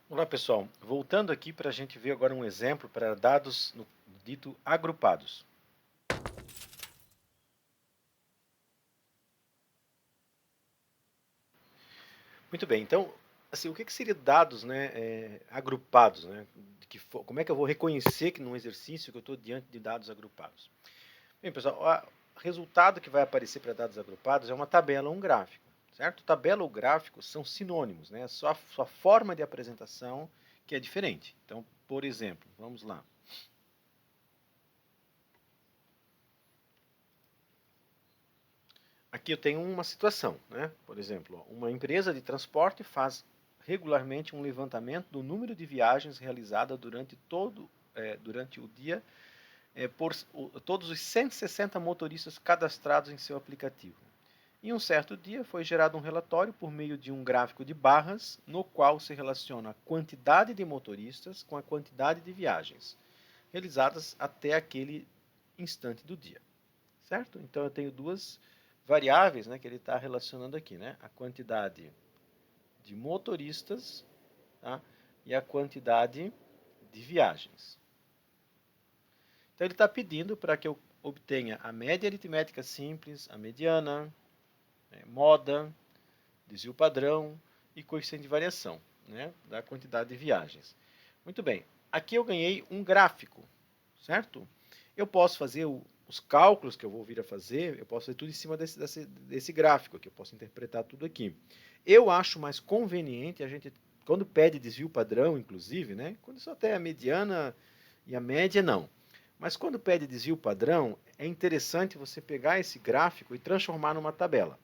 Olá pessoal, voltando aqui para a gente ver agora um exemplo para dados no dito agrupados. Muito bem, então, assim, o que seria dados, né, agrupados, né? Como é que eu vou reconhecer que num exercício que eu estou diante de dados agrupados? Bem, pessoal, o resultado que vai aparecer para dados agrupados é uma tabela ou um gráfico, certo? Tabela ou gráfico são sinônimos, né? Só a sua forma de apresentação que é diferente. Então, por exemplo, vamos lá. Aqui eu tenho uma situação, né? Por exemplo, uma empresa de transporte faz regularmente um levantamento do número de viagens realizadas durante o dia por todos os 160 motoristas cadastrados em seu aplicativo. Em um certo dia foi gerado um relatório por meio de um gráfico de barras, no qual se relaciona a quantidade de motoristas com a quantidade de viagens realizadas até aquele instante do dia, certo? Então eu tenho duas variáveis, né, que ele está relacionando aqui, né? A quantidade de motoristas, tá? E a quantidade de viagens. Então ele está pedindo para que eu obtenha a média aritmética simples, a mediana, né, moda, desvio padrão e coeficiente de variação, né, da quantidade de viagens. Muito bem, aqui eu ganhei um gráfico, certo? Eu posso fazer os cálculos que eu vou vir a fazer, eu posso fazer tudo em cima desse gráfico aqui, eu posso interpretar tudo aqui. Eu acho mais conveniente a gente, quando pede desvio padrão, inclusive, né? Quando só tem a mediana e a média, não. Mas quando pede desvio padrão, é interessante você pegar esse gráfico e transformar numa tabela.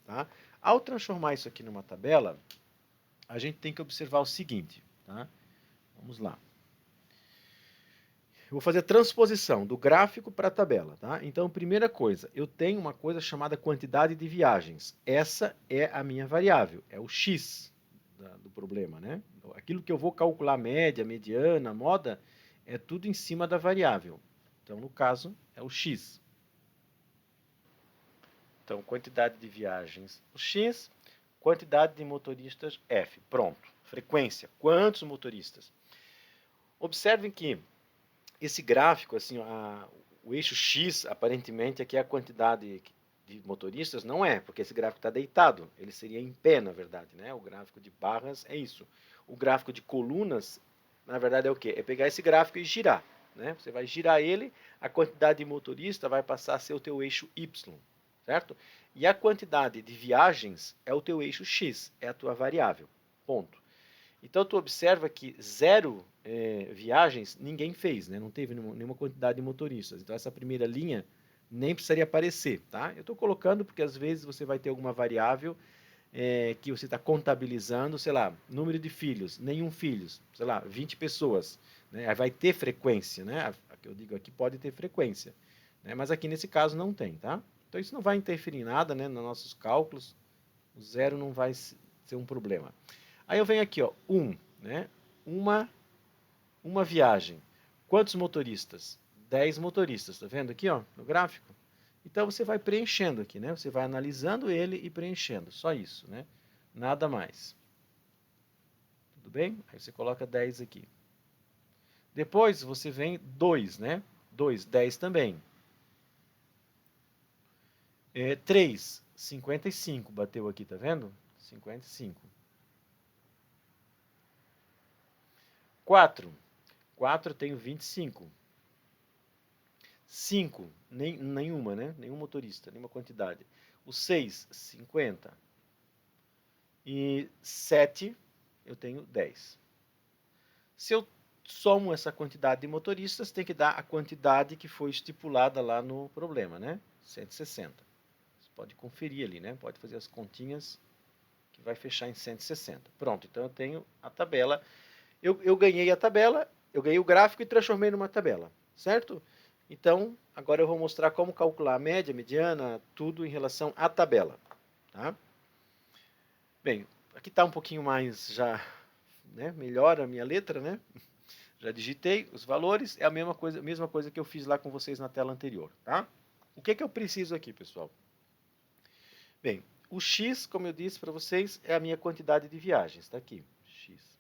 Tá? Ao transformar isso aqui numa tabela, a gente tem que observar o seguinte. Tá? Vamos lá. Eu vou fazer a transposição do gráfico para a tabela. Tá? Então, primeira coisa, eu tenho uma coisa chamada quantidade de viagens. Essa é a minha variável, é o x do problema. Né? Aquilo que eu vou calcular média, mediana, moda, é tudo em cima da variável. Então, no caso, é o x. Então, quantidade de viagens, o x, quantidade de motoristas, f. Pronto. Frequência, quantos motoristas? Observem que esse gráfico, assim, o eixo X, aparentemente, aqui é a quantidade de motoristas, não é, porque esse gráfico está deitado, ele seria em pé, na verdade, né? O gráfico de barras é isso. O gráfico de colunas, na verdade, é o quê? É pegar esse gráfico e girar, né? Você vai girar ele, a quantidade de motorista vai passar a ser o teu eixo Y, certo? E a quantidade de viagens é o teu eixo X, é a tua variável, ponto. Então tu observa que zero viagens ninguém fez, né? Não teve nenhuma quantidade de motoristas. Então essa primeira linha nem precisaria aparecer, tá? Eu estou colocando porque às vezes você vai ter alguma variável que você está contabilizando, sei lá, número de filhos, nenhum filhos, sei lá, 20 pessoas. Né? Aí vai ter frequência, né? A que eu digo aqui pode ter frequência. Né? Mas aqui nesse caso não tem, tá? Então isso não vai interferir em nada, né? Nos nossos cálculos. O zero não vai ser um problema. Aí eu venho aqui, ó, né? Uma, uma viagem. Quantos motoristas? 10 motoristas, tá vendo aqui, ó, no gráfico? Então você vai preenchendo aqui, né? Você vai analisando ele e preenchendo, só isso, né? Nada mais. Tudo bem? Aí você coloca 10 aqui. Depois você vem 2, né? 2, 10 também. 3, 55, bateu aqui, tá vendo? 55. 4, 4 eu tenho 25. 5, nenhuma, né? Nenhum motorista, nenhuma quantidade. O 6, 50. E 7, eu tenho 10. Se eu somo essa quantidade de motoristas, tem que dar a quantidade que foi estipulada lá no problema, né? 160. Você pode conferir ali, né? Pode fazer as continhas que vai fechar em 160. Pronto, então eu tenho a tabela. Eu ganhei a tabela, eu ganhei o gráfico e transformei numa tabela, certo? Então, agora eu vou mostrar como calcular a média, mediana, tudo em relação à tabela. Tá? Bem, aqui está um pouquinho mais já, né, melhor a minha letra, né? Já digitei os valores, é a mesma coisa que eu fiz lá com vocês na tela anterior, tá? O que eu preciso aqui, pessoal? Bem, o x, como eu disse para vocês, é a minha quantidade de viagens, está aqui, x.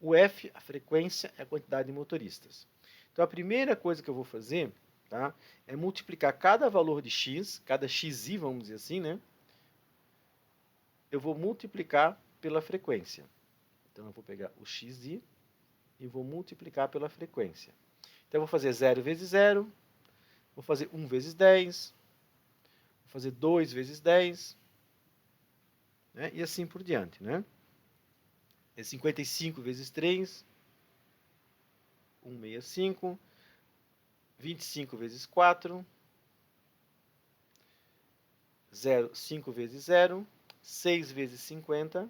O F, a frequência, é a quantidade de motoristas. Então, a primeira coisa que eu vou fazer, tá, é multiplicar cada valor de x, cada xi, vamos dizer assim, né? Eu vou multiplicar pela frequência. Então, eu vou pegar o xi e vou multiplicar pela frequência. Então, eu vou fazer 0 vezes 0, vou fazer 1 vezes 10, vou fazer 2 vezes 10, né? E assim por diante, né? É 55 vezes 3, 165, 25 vezes 4, 5 vezes 0, 6 vezes 50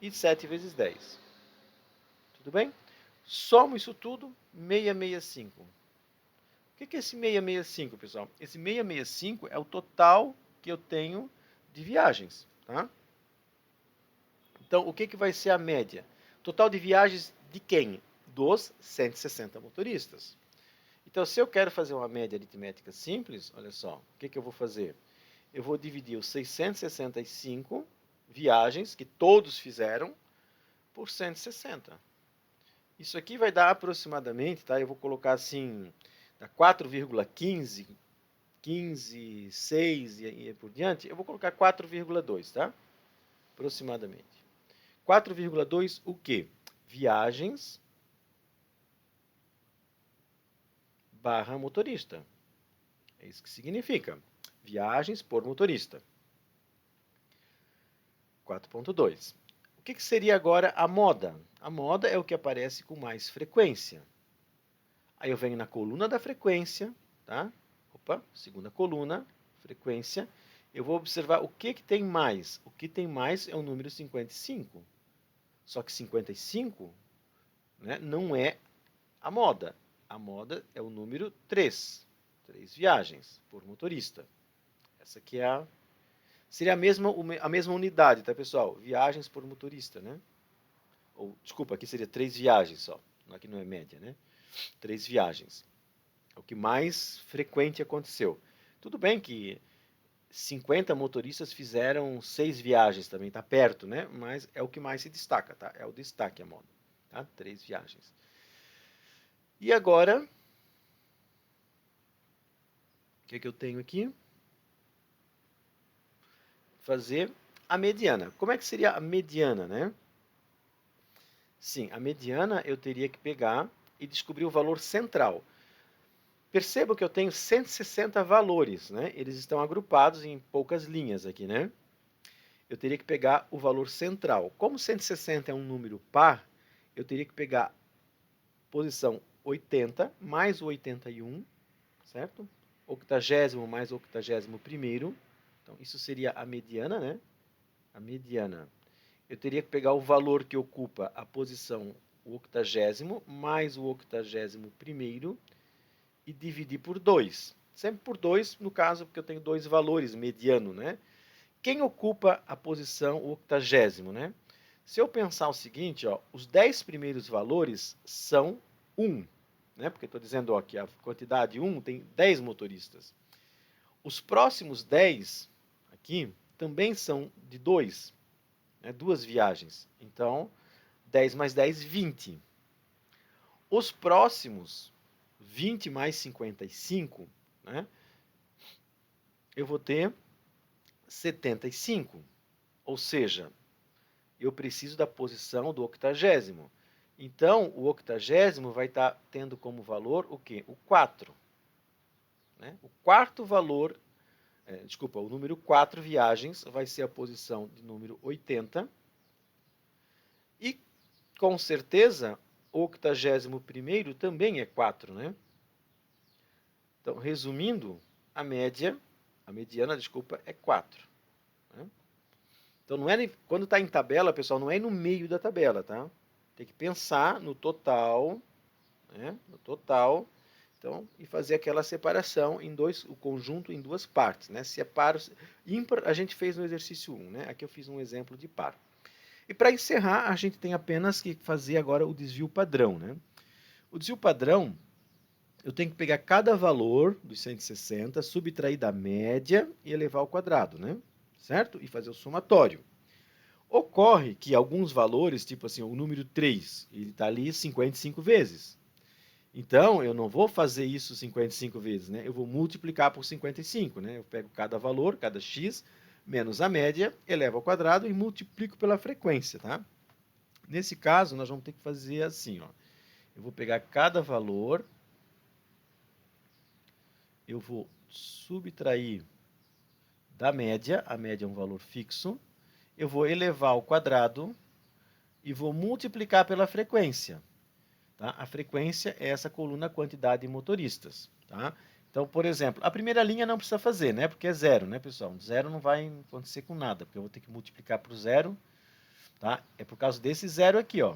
e 7 vezes 10. Tudo bem? Somo isso tudo, 665. O que é esse 665, pessoal? Esse 665 é o total que eu tenho de viagens, tá? Então, o que vai ser a média? Total de viagens de quem? Dos 160 motoristas. Então, se eu quero fazer uma média aritmética simples, olha só, o que eu vou fazer? Eu vou dividir os 665 viagens que todos fizeram por 160. Isso aqui vai dar aproximadamente, tá? Eu vou colocar assim, dá 4,15, 15, 6 e por diante. Eu vou colocar 4,2, tá? Aproximadamente. 4,2 o quê? Viagens barra motorista. É isso que significa. Viagens por motorista. 4,2. O que seria agora a moda? A moda é o que aparece com mais frequência. Aí eu venho na coluna da frequência, tá? Opa, segunda coluna, frequência. Eu vou observar o que tem mais. O que tem mais é o número 55. Só que 55, né, não é a moda. A moda é o número 3. 3 viagens por motorista. Essa aqui é seria a mesma unidade, tá, pessoal? Viagens por motorista, né? Ou, desculpa, aqui seria 3 viagens só. Aqui não é média, né? 3 viagens. É o que mais frequente aconteceu. Tudo bem que 50 motoristas fizeram 6 viagens também, tá perto, né? Mas é o que mais se destaca, tá? É o destaque a moda, tá? 3 viagens. E agora, o que eu tenho aqui? Fazer a mediana. Como é que seria a mediana, né? Sim, a mediana eu teria que pegar e descobrir o valor central. Perceba que eu tenho 160 valores, né? Eles estão agrupados em poucas linhas aqui, né? Eu teria que pegar o valor central. Como 160 é um número par, eu teria que pegar posição 80 mais o 81, certo? Octagésimo mais o 81º. Então, isso seria a mediana, né? A mediana. Eu teria que pegar o valor que ocupa a posição o 80º mais o 81º e dividir por 2. Sempre por 2, no caso, porque eu tenho dois valores, mediano, né? Quem ocupa a posição 80º, né? Se eu pensar o seguinte, ó, os 10 primeiros valores são 1, né? Porque estou dizendo ó, que a quantidade 1 tem 10 motoristas. Os próximos 10 aqui também são de 2, né? 2 viagens. Então, 10 mais 10, 20. Os próximos 20 mais 55, né? Eu vou ter 75. Ou seja, eu preciso da posição do 80º. Então, o 80º vai estar tendo como valor o quê? O 4. Né? O quarto valor, o número 4 viagens vai ser a posição de número 80. E, com certeza, o 81º também é 4, né? Então, resumindo, a mediana, é 4. Né? Então, não é, quando está em tabela, pessoal, não é no meio da tabela, tá? Tem que pensar no total, né? No total, então, e fazer aquela separação em o conjunto em duas partes, né? Se é par, ímpar, a gente fez no exercício 1, né? Aqui eu fiz um exemplo de par. E para encerrar, a gente tem apenas que fazer agora o desvio padrão, né? O desvio padrão, eu tenho que pegar cada valor dos 160, subtrair da média e elevar ao quadrado, né? Certo? E fazer o somatório. Ocorre que alguns valores, tipo assim, o número 3, ele está ali 55 vezes. Então, eu não vou fazer isso 55 vezes, né? Eu vou multiplicar por 55, né? Eu pego cada valor, cada x, menos a média, elevo ao quadrado e multiplico pela frequência, tá? Nesse caso, nós vamos ter que fazer assim, ó. Eu vou pegar cada valor, eu vou subtrair da média, a média é um valor fixo, eu vou elevar ao quadrado e vou multiplicar pela frequência. Tá? A frequência é essa coluna quantidade de motoristas. Tá? Então, por exemplo, a primeira linha não precisa fazer, né? Porque é zero, né, pessoal? Zero não vai acontecer com nada, porque eu vou ter que multiplicar por zero. Tá? É por causa desse zero aqui, ó,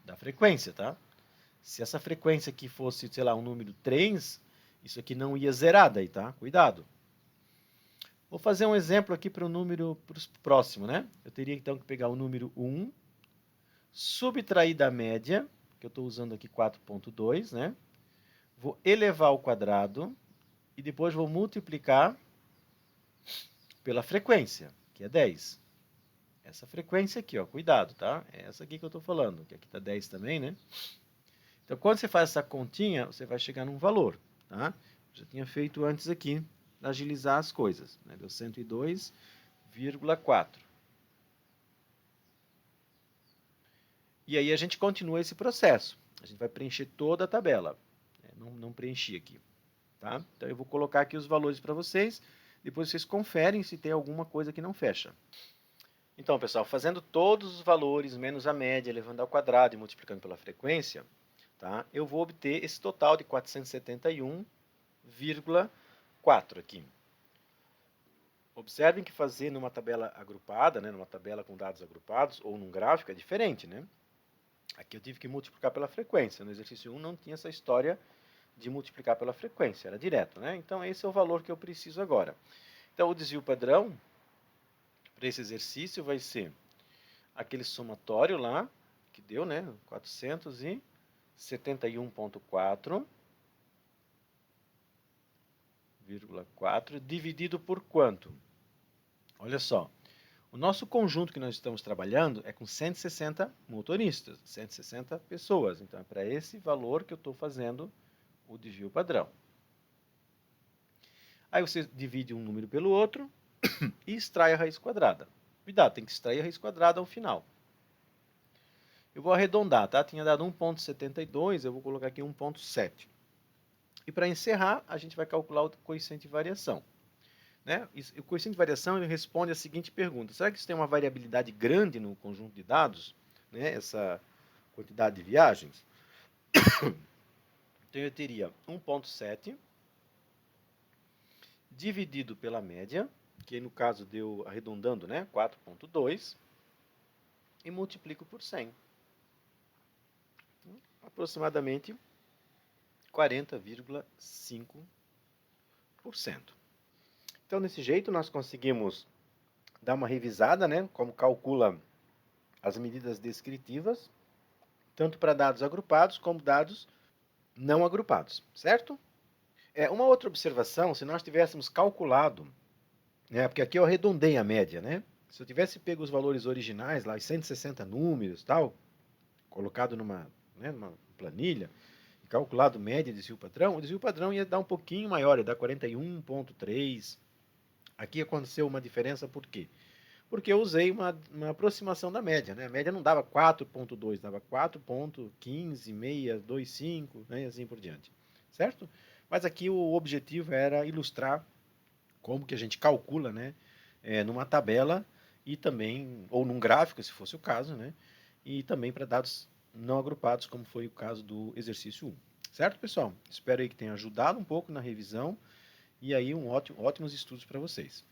da frequência. Tá? Se essa frequência aqui fosse, sei lá, um número 3, isso aqui não ia zerar daí, tá? Cuidado. Vou fazer um exemplo aqui para o número próximo, né? Eu teria então que pegar o número 1, subtrair da média, que eu estou usando aqui 4,2, né? Vou elevar ao quadrado e depois vou multiplicar pela frequência, que é 10. Essa frequência aqui, ó, cuidado, tá? É essa aqui que eu estou falando, que aqui está 10 também, né? Então, quando você faz essa continha, você vai chegar num valor, tá? Já tinha feito antes aqui, agilizar as coisas, né? Deu 102,4. E aí a gente continua esse processo. A gente vai preencher toda a tabela. Não preenchi aqui. Tá? Então eu vou colocar aqui os valores para vocês. Depois vocês conferem se tem alguma coisa que não fecha. Então, pessoal, fazendo todos os valores menos a média, elevando ao quadrado e multiplicando pela frequência, tá? Eu vou obter esse total de 471,4 aqui. Observem que fazer numa tabela agrupada, né, numa tabela com dados agrupados ou num gráfico é diferente, né? Aqui eu tive que multiplicar pela frequência. No exercício 1 não tinha essa história de multiplicar pela frequência, era direto, né? Então esse é o valor que eu preciso agora. Então o desvio padrão para esse exercício vai ser aquele somatório lá, que deu, né? 471,4 dividido por quanto? Olha só, o nosso conjunto que nós estamos trabalhando é com 160 motoristas, 160 pessoas. Então é para esse valor que eu estou fazendo o desvio padrão. Aí você divide um número pelo outro e extrai a raiz quadrada. Cuidado, tem que extrair a raiz quadrada ao final. Eu vou arredondar, tá? Tinha dado 1,72, eu vou colocar aqui 1,7. E para encerrar, a gente vai calcular o coeficiente de variação. Né? O coeficiente de variação ele responde a seguinte pergunta: será que isso tem uma variabilidade grande no conjunto de dados? Né? Essa quantidade de viagens? Então eu teria 1,7 dividido pela média, que no caso deu, arredondando, né, 4,2, e multiplico por 100. Então, aproximadamente 40,5%. Então, desse jeito, nós conseguimos dar uma revisada, né, como calcula as medidas descritivas, tanto para dados agrupados como dados não agrupados, certo? Uma outra observação, se nós tivéssemos calculado, né, porque aqui eu arredondei a média, né? Se eu tivesse pego os valores originais, lá, os 160 números, tal, colocado numa planilha, e calculado média de desvio padrão, o desvio padrão ia dar um pouquinho maior, ia dar 41,3. Aqui aconteceu uma diferença, por quê? Porque eu usei uma aproximação da média, né? A média não dava 4,2, dava 4,15625, né? E assim por diante, certo? Mas aqui o objetivo era ilustrar como que a gente calcula, né? Numa tabela e também, ou num gráfico, se fosse o caso, né? E também para dados não agrupados, como foi o caso do exercício 1. Certo, pessoal? Espero aí que tenha ajudado um pouco na revisão e aí ótimos estudos para vocês.